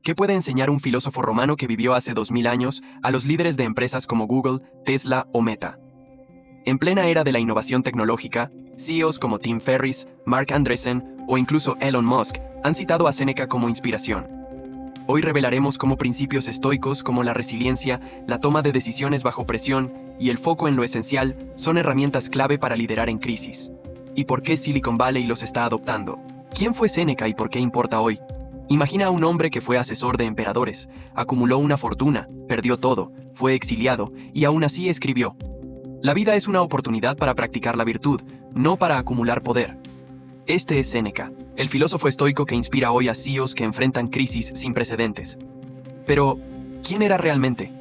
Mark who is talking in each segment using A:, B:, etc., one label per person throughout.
A: ¿Qué puede enseñar un filósofo romano que vivió hace 2000 años a los líderes de empresas como Google, Tesla o Meta? En plena era de la innovación tecnológica, CEOs como Tim Ferriss, Mark Andreessen o incluso Elon Musk han citado a Séneca como inspiración. Hoy revelaremos cómo principios estoicos como la resiliencia, la toma de decisiones bajo presión y el foco en lo esencial son herramientas clave para liderar en crisis. ¿Y por qué Silicon Valley los está adoptando? ¿Quién fue Séneca y por qué importa hoy? Imagina a un hombre que fue asesor de emperadores, acumuló una fortuna, perdió todo, fue exiliado y aún así escribió: la vida es una oportunidad para practicar la virtud, no para acumular poder. Este es Séneca, el filósofo estoico que inspira hoy a CEOs que enfrentan crisis sin precedentes. Pero, ¿quién era realmente?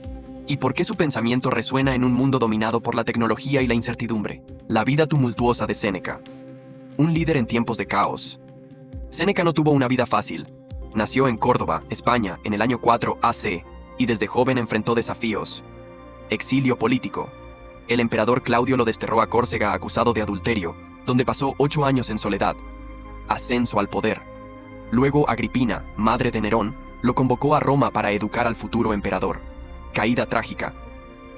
A: ¿Y por qué su pensamiento resuena en un mundo dominado por la tecnología y la incertidumbre? La vida tumultuosa de Séneca. Un líder en tiempos de caos. Séneca no tuvo una vida fácil. Nació en Córdoba, España, en el año 4 AC, y desde joven enfrentó desafíos. Exilio político. El emperador Claudio lo desterró a Córcega acusado de adulterio, donde pasó 8 años en soledad. Ascenso al poder. Luego Agripina, madre de Nerón, lo convocó a Roma para educar al futuro emperador. Caída trágica.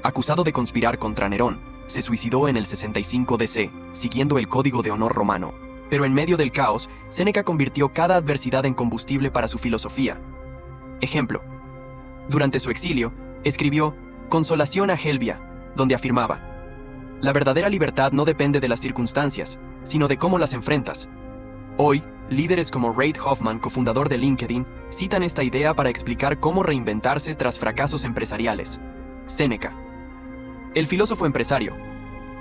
A: Acusado de conspirar contra Nerón, se suicidó en el 65 DC, siguiendo el código de honor romano. Pero en medio del caos, Séneca convirtió cada adversidad en combustible para su filosofía. Ejemplo. Durante su exilio, escribió Consolación a Helvia, donde afirmaba: la verdadera libertad no depende de las circunstancias, sino de cómo las enfrentas. Hoy, líderes como Reid Hoffman, cofundador de LinkedIn, citan esta idea para explicar cómo reinventarse tras fracasos empresariales. Séneca. El filósofo empresario.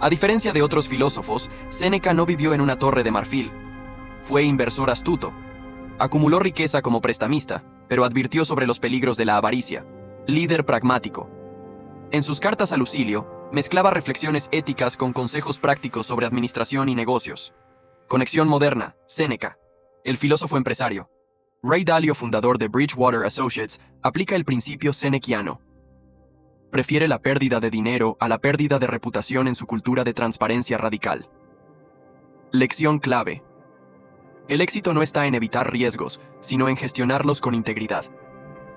A: A diferencia de otros filósofos, Séneca no vivió en una torre de marfil. Fue inversor astuto. Acumuló riqueza como prestamista, pero advirtió sobre los peligros de la avaricia. Líder pragmático. En sus cartas a Lucilio, mezclaba reflexiones éticas con consejos prácticos sobre administración y negocios. Conexión moderna. Séneca. El filósofo empresario. Ray Dalio, fundador de Bridgewater Associates, aplica el principio senequiano. Prefiere la pérdida de dinero a la pérdida de reputación en su cultura de transparencia radical. Lección clave. El éxito no está en evitar riesgos, sino en gestionarlos con integridad.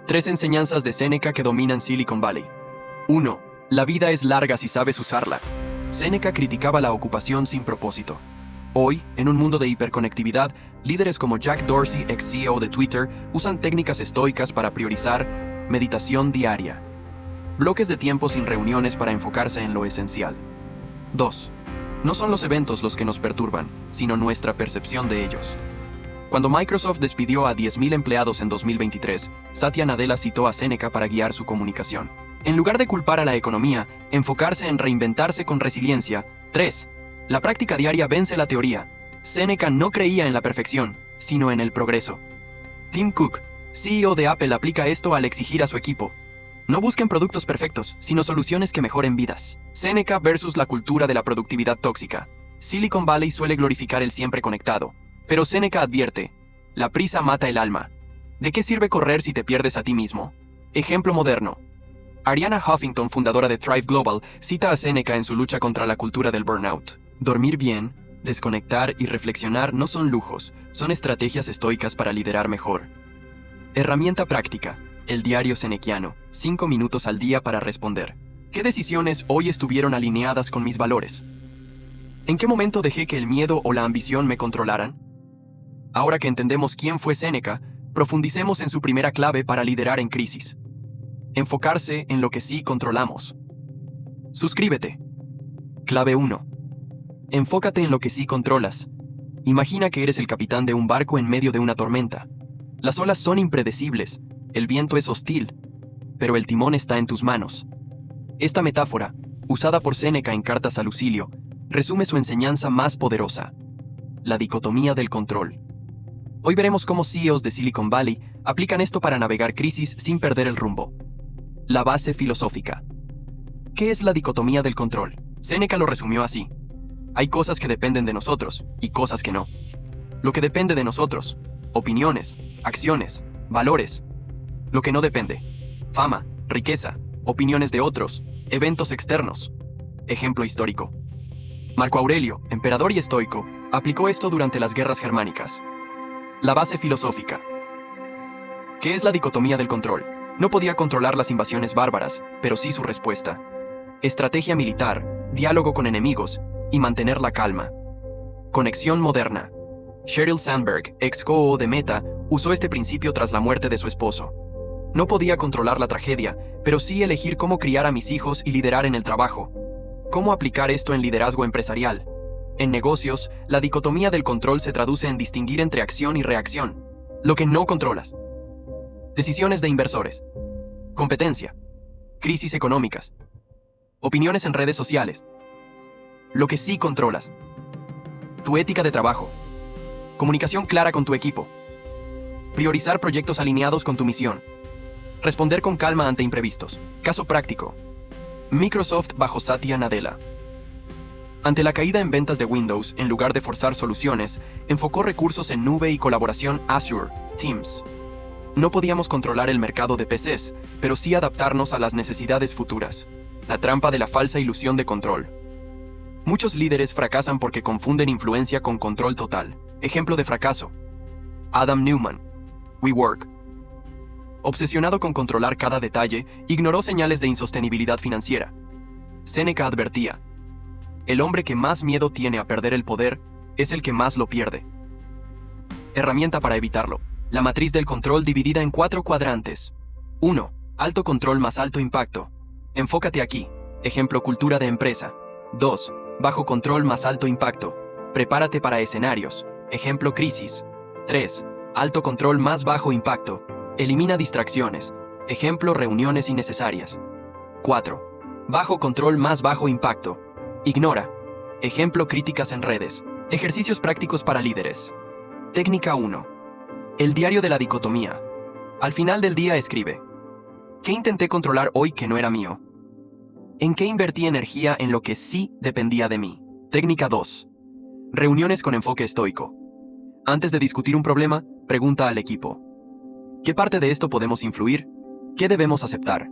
A: 3 enseñanzas de Séneca que dominan Silicon Valley. 1. La vida es larga si sabes usarla. Séneca criticaba la ocupación sin propósito. Hoy, en un mundo de hiperconectividad, líderes como Jack Dorsey, ex-CEO de Twitter, usan técnicas estoicas para priorizar meditación diaria. Bloques de tiempo sin reuniones para enfocarse en lo esencial. 2. No son los eventos los que nos perturban, sino nuestra percepción de ellos. Cuando Microsoft despidió a 10.000 empleados en 2023, Satya Nadella citó a Séneca para guiar su comunicación. En lugar de culpar a la economía, enfocarse en reinventarse con resiliencia. 3. La práctica diaria vence la teoría. Séneca no creía en la perfección, sino en el progreso. Tim Cook, CEO de Apple, aplica esto al exigir a su equipo: no busquen productos perfectos, sino soluciones que mejoren vidas. Séneca versus la cultura de la productividad tóxica. Silicon Valley suele glorificar el siempre conectado, pero Séneca advierte: la prisa mata el alma. ¿De qué sirve correr si te pierdes a ti mismo? Ejemplo moderno. Arianna Huffington, fundadora de Thrive Global, cita a Séneca en su lucha contra la cultura del burnout. Dormir bien, desconectar y reflexionar no son lujos, son estrategias estoicas para liderar mejor. Herramienta práctica. El diario senequiano. 5 minutos al día para responder: ¿qué decisiones hoy estuvieron alineadas con mis valores? ¿En qué momento dejé que el miedo o la ambición me controlaran? Ahora que entendemos quién fue Séneca, profundicemos en su primera clave para liderar en crisis. Enfocarse en lo que sí controlamos. Suscríbete. Clave 1. Enfócate en lo que sí controlas. Imagina que eres el capitán de un barco en medio de una tormenta. Las olas son impredecibles, el viento es hostil, pero el timón está en tus manos. Esta metáfora, usada por Séneca en Cartas a Lucilio, resume su enseñanza más poderosa: la dicotomía del control. Hoy veremos cómo CEOs de Silicon Valley aplican esto para navegar crisis sin perder el rumbo. La base filosófica. ¿Qué es la dicotomía del control? Séneca lo resumió así: hay cosas que dependen de nosotros y cosas que no. Lo que depende de nosotros: opiniones, acciones, valores. Lo que no depende: fama, riqueza, opiniones de otros, eventos externos. Ejemplo histórico. Marco Aurelio, emperador y estoico, aplicó esto durante las guerras germánicas. La base filosófica. ¿Qué es la dicotomía del control? No podía controlar las invasiones bárbaras, pero sí su respuesta. Estrategia militar, diálogo con enemigos y mantener la calma. Conexión moderna. Sheryl Sandberg, ex-CEO de Meta, usó este principio tras la muerte de su esposo. No podía controlar la tragedia, pero sí elegir cómo criar a mis hijos y liderar en el trabajo. ¿Cómo aplicar esto en liderazgo empresarial? En negocios, la dicotomía del control se traduce en distinguir entre acción y reacción. Lo que no controlas. Decisiones de inversores. Competencia. Crisis económicas. Opiniones en redes sociales. Lo que sí controlas. Tu ética de trabajo. Comunicación clara con tu equipo. Priorizar proyectos alineados con tu misión. Responder con calma ante imprevistos. Caso práctico. Microsoft bajo Satya Nadella. Ante la caída en ventas de Windows, en lugar de forzar soluciones, enfocó recursos en nube y colaboración Azure, Teams. No podíamos controlar el mercado de PCs, pero sí adaptarnos a las necesidades futuras. La trampa de la falsa ilusión de control. Muchos líderes fracasan porque confunden influencia con control total. Ejemplo de fracaso. Adam Neumann. WeWork. Obsesionado con controlar cada detalle, ignoró señales de insostenibilidad financiera. Séneca advertía: el hombre que más miedo tiene a perder el poder es el que más lo pierde. Herramienta para evitarlo. La matriz del control dividida en 4 cuadrantes. 1. Alto control más alto impacto. Enfócate aquí. Ejemplo, cultura de empresa. 2. Bajo control más alto impacto. Prepárate para escenarios. Ejemplo, crisis. 3. Alto control más bajo impacto. Elimina distracciones. Ejemplo, reuniones innecesarias. 4. Bajo control más bajo impacto. Ignora. Ejemplo, críticas en redes. Ejercicios prácticos para líderes. Técnica 1. El diario de la dicotomía. Al final del día escribe: ¿qué intenté controlar hoy que no era mío? ¿En qué invertí energía en lo que sí dependía de mí? Técnica 2. Reuniones con enfoque estoico. Antes de discutir un problema, pregunta al equipo: ¿qué parte de esto podemos influir? ¿Qué debemos aceptar?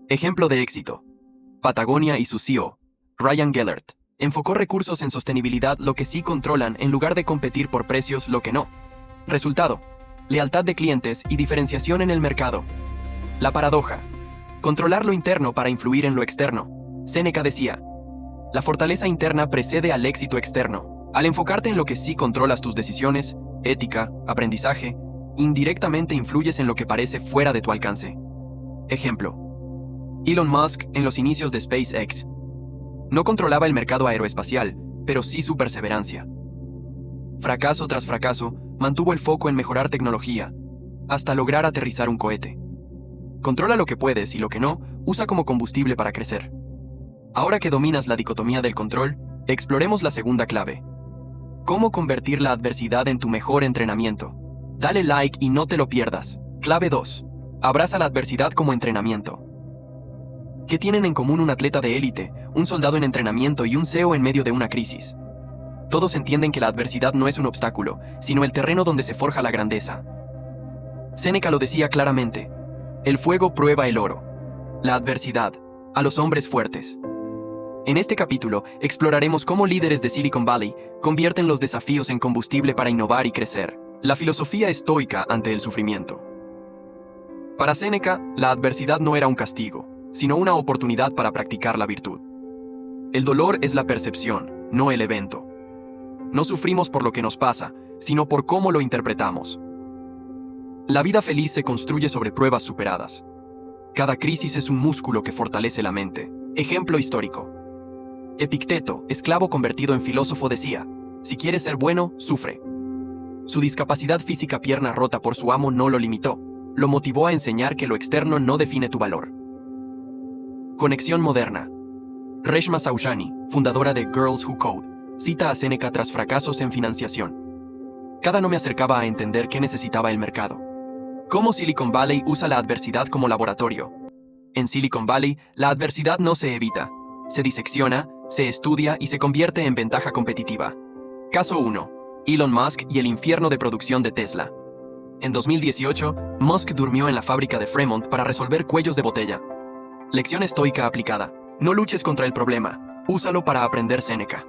A: Ejemplo de éxito. Patagonia y su CEO, Ryan Gellert, enfocó recursos en sostenibilidad, lo que sí controlan, en lugar de competir por precios, lo que no. Resultado: lealtad de clientes y diferenciación en el mercado. La paradoja. Controlar lo interno para influir en lo externo. Séneca decía: la fortaleza interna precede al éxito externo. Al enfocarte en lo que sí controlas tus decisiones, ética, aprendizaje, indirectamente influyes en lo que parece fuera de tu alcance. Ejemplo. Elon Musk en los inicios de SpaceX. No controlaba el mercado aeroespacial, pero sí su perseverancia. Fracaso tras fracaso, mantuvo el foco en mejorar tecnología, hasta lograr aterrizar un cohete. Controla lo que puedes y lo que no, usa como combustible para crecer. Ahora que dominas la dicotomía del control, exploremos la segunda clave. ¿Cómo convertir la adversidad en tu mejor entrenamiento? Dale like y no te lo pierdas. Clave 2. Abraza la adversidad como entrenamiento. ¿Qué tienen en común un atleta de élite, un soldado en entrenamiento y un CEO en medio de una crisis? Todos entienden que la adversidad no es un obstáculo, sino el terreno donde se forja la grandeza. Séneca lo decía claramente: el fuego prueba el oro. La adversidad, a los hombres fuertes. En este capítulo, exploraremos cómo líderes de Silicon Valley convierten los desafíos en combustible para innovar y crecer. La filosofía estoica ante el sufrimiento. Para Séneca, la adversidad no era un castigo, sino una oportunidad para practicar la virtud. El dolor es la percepción, no el evento. No sufrimos por lo que nos pasa, sino por cómo lo interpretamos. La vida feliz se construye sobre pruebas superadas. Cada crisis es un músculo que fortalece la mente. Ejemplo histórico. Epicteto, esclavo convertido en filósofo, decía: si quieres ser bueno, sufre. Su discapacidad física, pierna rota por su amo, no lo limitó. Lo motivó a enseñar que lo externo no define tu valor. Conexión moderna. Reshma Saujani, fundadora de Girls Who Code, cita a Séneca tras fracasos en financiación. Cada no me acercaba a entender qué necesitaba el mercado. ¿Cómo Silicon Valley usa la adversidad como laboratorio? En Silicon Valley, la adversidad no se evita. Se disecciona, se estudia y se convierte en ventaja competitiva. Caso 1. Elon Musk y el infierno de producción de Tesla. En 2018, Musk durmió en la fábrica de Fremont para resolver cuellos de botella. Lección estoica aplicada. No luches contra el problema, úsalo para aprender. Séneca.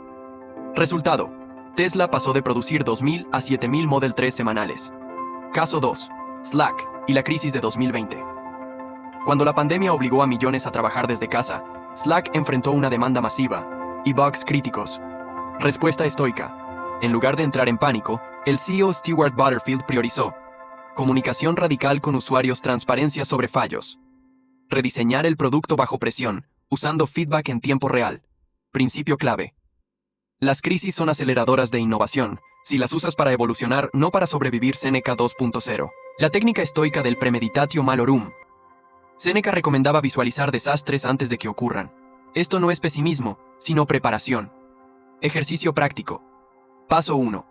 A: Resultado. Tesla pasó de producir 2.000 a 7.000 Model 3 semanales. Caso 2. Slack y la crisis de 2020. Cuando la pandemia obligó a millones a trabajar desde casa, Slack enfrentó una demanda masiva y bugs críticos. Respuesta estoica. En lugar de entrar en pánico, el CEO Stewart Butterfield priorizó comunicación radical con usuarios, transparencia sobre fallos. Rediseñar el producto bajo presión, usando feedback en tiempo real. Principio clave. Las crisis son aceleradoras de innovación, si las usas para evolucionar, no para sobrevivir. Séneca 2.0. La técnica estoica del premeditatio malorum. Séneca recomendaba visualizar desastres antes de que ocurran. Esto no es pesimismo, sino preparación. Ejercicio práctico. Paso 1.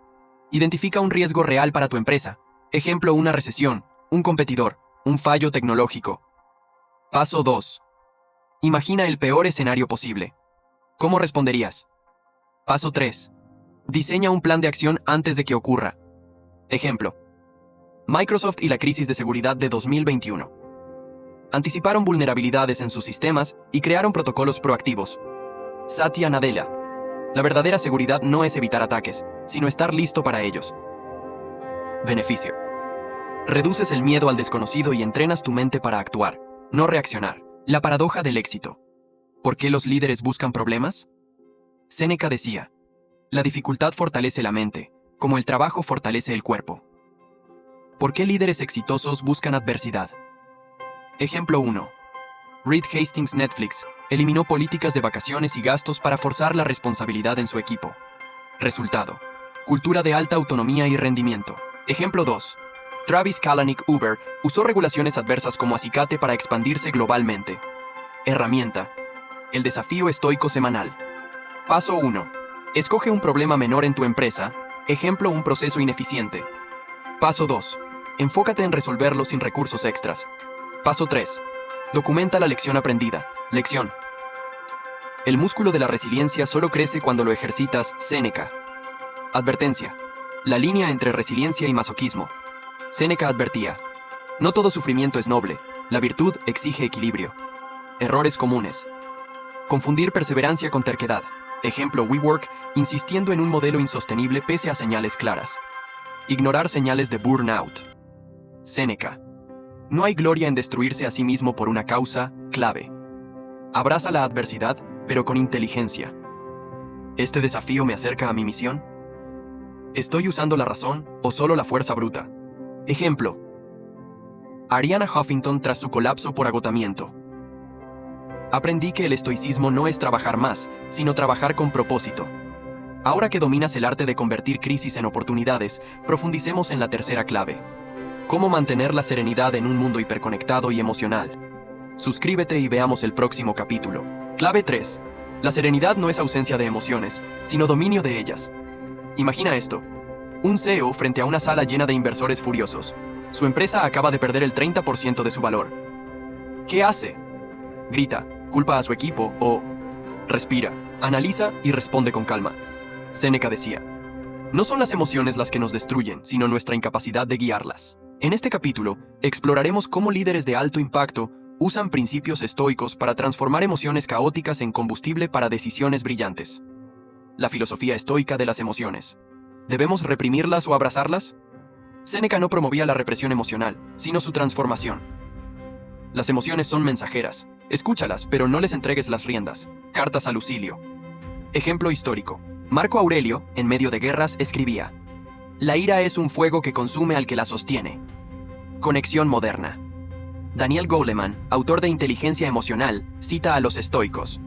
A: Identifica un riesgo real para tu empresa. Ejemplo, una recesión, un competidor, un fallo tecnológico. Paso 2. Imagina el peor escenario posible. ¿Cómo responderías? Paso 3. Diseña un plan de acción antes de que ocurra. Ejemplo. Microsoft y la crisis de seguridad de 2021. Anticiparon vulnerabilidades en sus sistemas y crearon protocolos proactivos. Satya Nadella. La verdadera seguridad no es evitar ataques, sino estar listo para ellos. Beneficio. Reduces el miedo al desconocido y entrenas tu mente para actuar, no reaccionar. La paradoja del éxito. ¿Por qué los líderes buscan problemas? Séneca decía, la dificultad fortalece la mente, como el trabajo fortalece el cuerpo. ¿Por qué líderes exitosos buscan adversidad? Ejemplo 1. Reed Hastings. Netflix eliminó políticas de vacaciones y gastos para forzar la responsabilidad en su equipo. Resultado. Cultura de alta autonomía y rendimiento. Ejemplo 2. Travis Kalanick. Uber usó regulaciones adversas como acicate para expandirse globalmente. Herramienta. El desafío estoico semanal. Paso 1. Escoge un problema menor en tu empresa. Ejemplo, un proceso ineficiente. Paso 2. Enfócate en resolverlo sin recursos extras. Paso 3. Documenta la lección aprendida. Lección. El músculo de la resiliencia solo crece cuando lo ejercitas. Séneca. Advertencia. La línea entre resiliencia y masoquismo. Séneca advertía. No todo sufrimiento es noble. La virtud exige equilibrio. Errores comunes. Confundir perseverancia con terquedad. Ejemplo, WeWork, insistiendo en un modelo insostenible pese a señales claras. Ignorar señales de burnout. Séneca. No hay gloria en destruirse a sí mismo por una causa clave. Abraza la adversidad, pero con inteligencia. ¿Este desafío me acerca a mi misión? ¿Estoy usando la razón o solo la fuerza bruta? Ejemplo. Arianna Huffington tras su colapso por agotamiento. Aprendí que el estoicismo no es trabajar más, sino trabajar con propósito. Ahora que dominas el arte de convertir crisis en oportunidades, profundicemos en la tercera clave. ¿Cómo mantener la serenidad en un mundo hiperconectado y emocional? Suscríbete y veamos el próximo capítulo. Clave 3. La serenidad no es ausencia de emociones, sino dominio de ellas. Imagina esto. Un CEO frente a una sala llena de inversores furiosos. Su empresa acaba de perder el 30% de su valor. ¿Qué hace? Grita, culpa a su equipo o respira, analiza y responde con calma. Séneca decía, no son las emociones las que nos destruyen, sino nuestra incapacidad de guiarlas. En este capítulo, exploraremos cómo líderes de alto impacto usan principios estoicos para transformar emociones caóticas en combustible para decisiones brillantes. La filosofía estoica de las emociones. ¿Debemos reprimirlas o abrazarlas? Séneca no promovía la represión emocional, sino su transformación. Las emociones son mensajeras. Escúchalas, pero no les entregues las riendas. Cartas a Lucilio. Ejemplo histórico. Marco Aurelio, en medio de guerras, escribía: la ira es un fuego que consume al que la sostiene. Conexión moderna. Daniel Goleman, autor de Inteligencia Emocional, cita a los estoicos.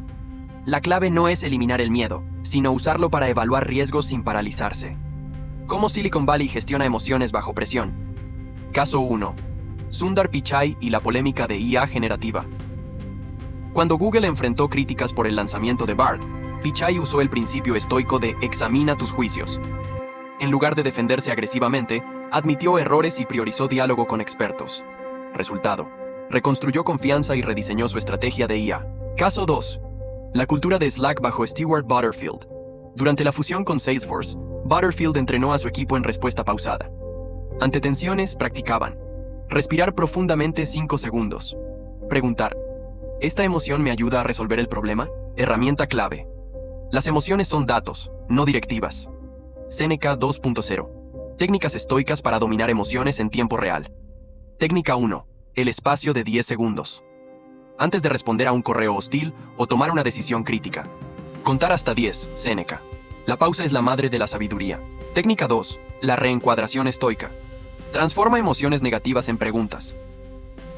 A: La clave no es eliminar el miedo, sino usarlo para evaluar riesgos sin paralizarse. ¿Cómo Silicon Valley gestiona emociones bajo presión? Caso 1. Sundar Pichai y la polémica de IA generativa. Cuando Google enfrentó críticas por el lanzamiento de Bard, Pichai usó el principio estoico de examina tus juicios. En lugar de defenderse agresivamente, admitió errores y priorizó diálogo con expertos. Resultado: reconstruyó confianza y rediseñó su estrategia de IA. Caso 2. La cultura de Slack bajo Stewart Butterfield. Durante la fusión con Salesforce, Butterfield entrenó a su equipo en respuesta pausada. Ante tensiones, practicaban respirar profundamente 5 segundos. Preguntar: ¿esta emoción me ayuda a resolver el problema? Herramienta clave. Las emociones son datos, no directivas. Séneca 2.0. Técnicas estoicas para dominar emociones en tiempo real. Técnica 1. El espacio de 10 segundos. Antes de responder a un correo hostil o tomar una decisión crítica. Contar hasta 10, Séneca. La pausa es la madre de la sabiduría. Técnica 2. La reencuadración estoica. Transforma emociones negativas en preguntas.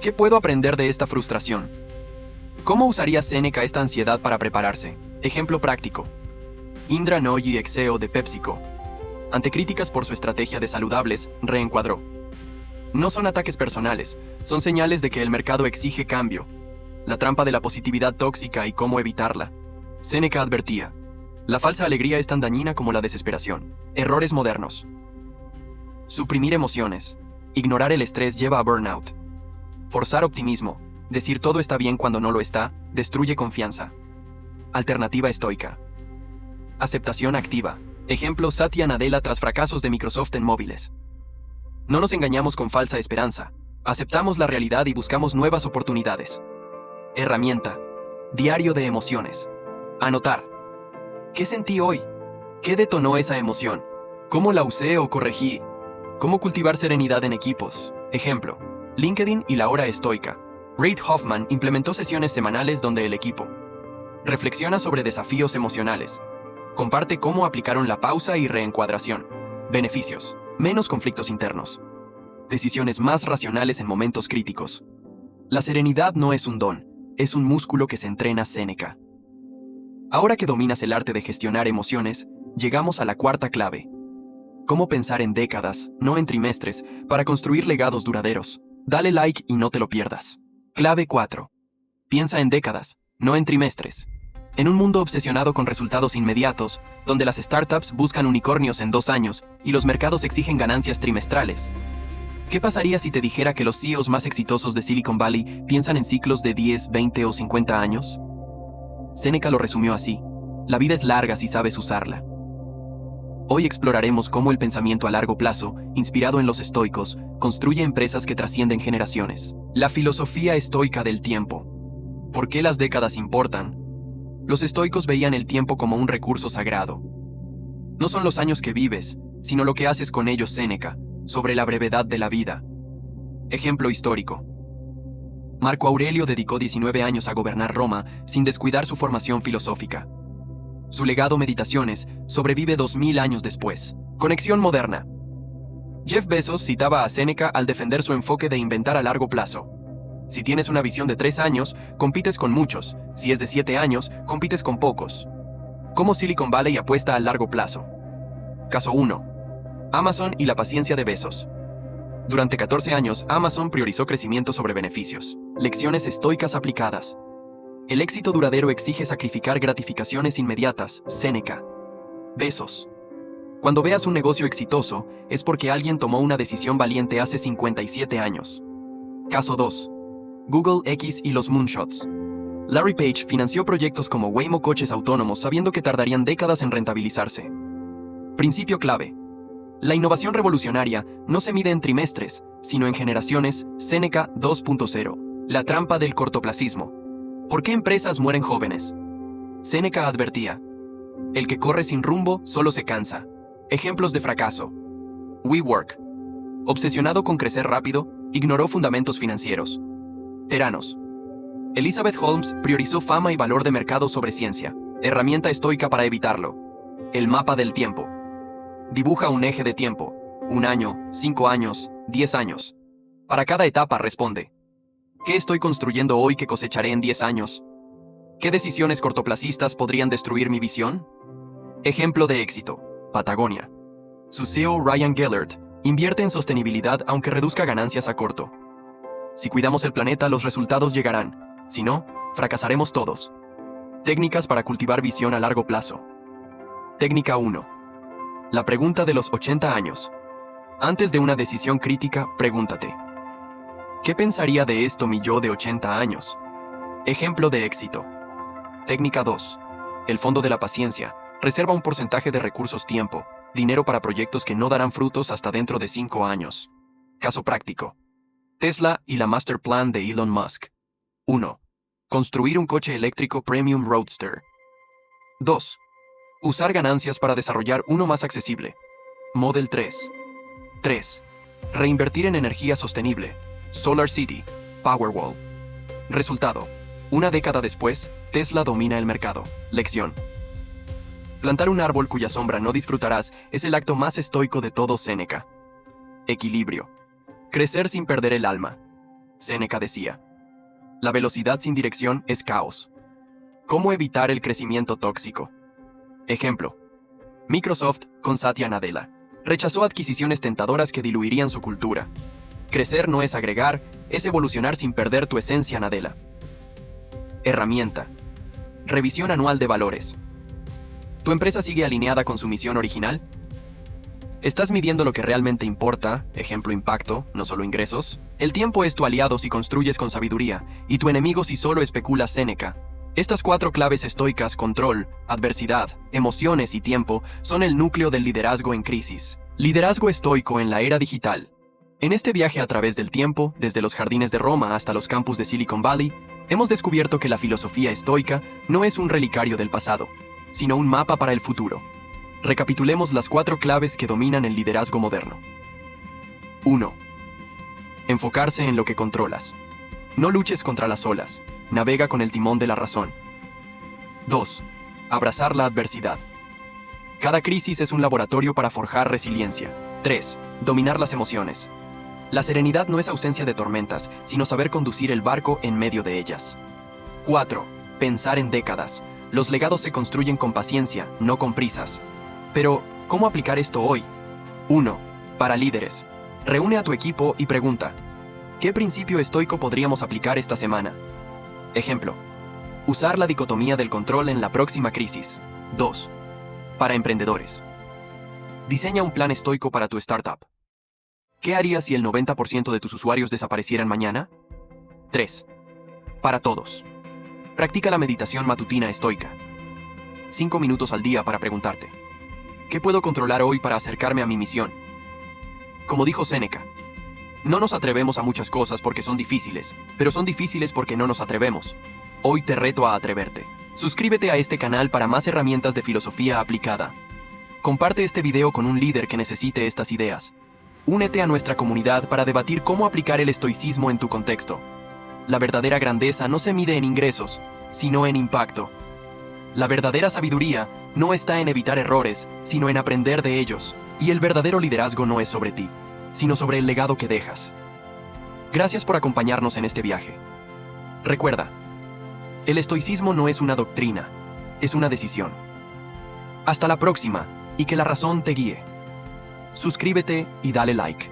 A: ¿Qué puedo aprender de esta frustración? ¿Cómo usaría Séneca esta ansiedad para prepararse? Ejemplo práctico. Indra Nooyi Exeo de PepsiCo. Ante críticas por su estrategia de saludables, reencuadró. No son ataques personales, son señales de que el mercado exige cambio. La trampa de la positividad tóxica y cómo evitarla. Séneca advertía. La falsa alegría es tan dañina como la desesperación. Errores modernos. Suprimir emociones. Ignorar el estrés lleva a burnout. Forzar optimismo. Decir todo está bien cuando no lo está, destruye confianza. Alternativa estoica. Aceptación activa. Ejemplo Satya Nadella tras fracasos de Microsoft en móviles. No nos engañamos con falsa esperanza. Aceptamos la realidad y buscamos nuevas oportunidades. Herramienta. Diario de emociones. Anotar. ¿Qué sentí hoy? ¿Qué detonó esa emoción? ¿Cómo la usé o corregí? ¿Cómo cultivar serenidad en equipos? Ejemplo. LinkedIn y la hora estoica. Reid Hoffman implementó sesiones semanales donde el equipo reflexiona sobre desafíos emocionales. Comparte cómo aplicaron la pausa y reencuadración. Beneficios. Menos conflictos internos. Decisiones más racionales en momentos críticos. La serenidad no es un don, es un músculo que se entrena Séneca. Ahora que dominas el arte de gestionar emociones, llegamos a la cuarta clave. Cómo pensar en décadas, no en trimestres, para construir legados duraderos. Dale like y no te lo pierdas. Clave 4. Piensa en décadas, no en trimestres. En un mundo obsesionado con resultados inmediatos, donde las startups buscan unicornios en 2 años y los mercados exigen ganancias trimestrales, ¿qué pasaría si te dijera que los CEOs más exitosos de Silicon Valley piensan en ciclos de 10, 20 o 50 años? Séneca lo resumió así: la vida es larga si sabes usarla. Hoy exploraremos cómo el pensamiento a largo plazo, inspirado en los estoicos, construye empresas que trascienden generaciones. La filosofía estoica del tiempo. ¿Por qué las décadas importan? Los estoicos veían el tiempo como un recurso sagrado. No son los años que vives, sino lo que haces con ellos. Séneca, sobre la brevedad de la vida. Ejemplo histórico. Marco Aurelio dedicó 19 años a gobernar Roma sin descuidar su formación filosófica. Su legado Meditaciones sobrevive 2000 años después. Conexión moderna. Jeff Bezos citaba a Séneca al defender su enfoque de inventar a largo plazo. Si tienes una visión de 3 años, compites con muchos. Si es de 7 años, compites con pocos. ¿Cómo Silicon Valley apuesta a largo plazo? Caso 1. Amazon y la paciencia de Bezos. Durante 14 años, Amazon priorizó crecimiento sobre beneficios. Lecciones estoicas aplicadas. El éxito duradero exige sacrificar gratificaciones inmediatas. Séneca. Bezos. Cuando veas un negocio exitoso, es porque alguien tomó una decisión valiente hace 57 años. Caso 2. Google X y los moonshots. Larry Page financió proyectos como Waymo coches autónomos sabiendo que tardarían décadas en rentabilizarse. Principio clave. La innovación revolucionaria no se mide en trimestres, sino en generaciones. Séneca 2.0. La trampa del cortoplacismo. ¿Por qué empresas mueren jóvenes? Séneca advertía. El que corre sin rumbo solo se cansa. Ejemplos de fracaso. WeWork. Obsesionado con crecer rápido, ignoró fundamentos financieros. Teranos. Elizabeth Holmes priorizó fama y valor de mercado sobre ciencia. Herramienta estoica para evitarlo. El mapa del tiempo. Dibuja un eje de tiempo. 1 año, 5 años, 10 años. Para cada etapa responde. ¿Qué estoy construyendo hoy que cosecharé en 10 años? ¿Qué decisiones cortoplacistas podrían destruir mi visión? Ejemplo de éxito. Patagonia. Su CEO Ryan Gellert invierte en sostenibilidad aunque reduzca ganancias a corto. Si cuidamos el planeta, los resultados llegarán. Si no, fracasaremos todos. Técnicas para cultivar visión a largo plazo. Técnica 1. La pregunta de los 80 años. Antes de una decisión crítica, pregúntate: ¿qué pensaría de esto mi yo de 80 años? Ejemplo de éxito. Técnica 2. El fondo de la paciencia. Reserva un porcentaje de recursos tiempo, dinero para proyectos que no darán frutos hasta dentro de 5 años. Caso práctico. Tesla y la Master Plan de Elon Musk. 1. Construir un coche eléctrico Premium Roadster. 2. Usar ganancias para desarrollar uno más accesible. Model 3. 3. Reinvertir en energía sostenible. Solar City, Powerwall. Resultado. Una década después, Tesla domina el mercado. Lección. Plantar un árbol cuya sombra no disfrutarás es el acto más estoico de todo Séneca. Equilibrio. Crecer sin perder el alma. Séneca decía. La velocidad sin dirección es caos. ¿Cómo evitar el crecimiento tóxico? Ejemplo. Microsoft, con Satya Nadella, rechazó adquisiciones tentadoras que diluirían su cultura. Crecer no es agregar, es evolucionar sin perder tu esencia, Nadella. Herramienta. Revisión anual de valores. ¿Tu empresa sigue alineada con su misión original? ¿Estás midiendo lo que realmente importa? Ejemplo, impacto, no solo ingresos. El tiempo es tu aliado si construyes con sabiduría, y tu enemigo si solo especulas, Séneca. Estas 4 claves estoicas, control, adversidad, emociones y tiempo, son el núcleo del liderazgo en crisis. Liderazgo estoico en la era digital. En este viaje a través del tiempo, desde los jardines de Roma hasta los campus de Silicon Valley, hemos descubierto que la filosofía estoica no es un relicario del pasado, sino un mapa para el futuro. Recapitulemos las 4 claves que dominan el liderazgo moderno. 1. Enfocarse en lo que controlas. No luches contra las olas, navega con el timón de la razón. 2. Abrazar la adversidad. Cada crisis es un laboratorio para forjar resiliencia. 3. Dominar las emociones. La serenidad no es ausencia de tormentas, sino saber conducir el barco en medio de ellas. 4. Pensar en décadas. Los legados se construyen con paciencia, no con prisas. Pero, ¿cómo aplicar esto hoy? 1. Para líderes. Reúne a tu equipo y pregunta, ¿qué principio estoico podríamos aplicar esta semana? Ejemplo. Usar la dicotomía del control en la próxima crisis. 2. Para emprendedores. Diseña un plan estoico para tu startup. ¿Qué harías si el 90% de tus usuarios desaparecieran mañana? 3. Para todos. Practica la meditación matutina estoica. 5 minutos al día para preguntarte, ¿qué puedo controlar hoy para acercarme a mi misión? Como dijo Séneca, no nos atrevemos a muchas cosas porque son difíciles, pero son difíciles porque no nos atrevemos. Hoy te reto a atreverte. Suscríbete a este canal para más herramientas de filosofía aplicada. Comparte este video con un líder que necesite estas ideas. Únete a nuestra comunidad para debatir cómo aplicar el estoicismo en tu contexto. La verdadera grandeza no se mide en ingresos, sino en impacto. La verdadera sabiduría no está en evitar errores, sino en aprender de ellos. Y el verdadero liderazgo no es sobre ti, sino sobre el legado que dejas. Gracias por acompañarnos en este viaje. Recuerda, el estoicismo no es una doctrina, es una decisión. Hasta la próxima, y que la razón te guíe. Suscríbete y dale like.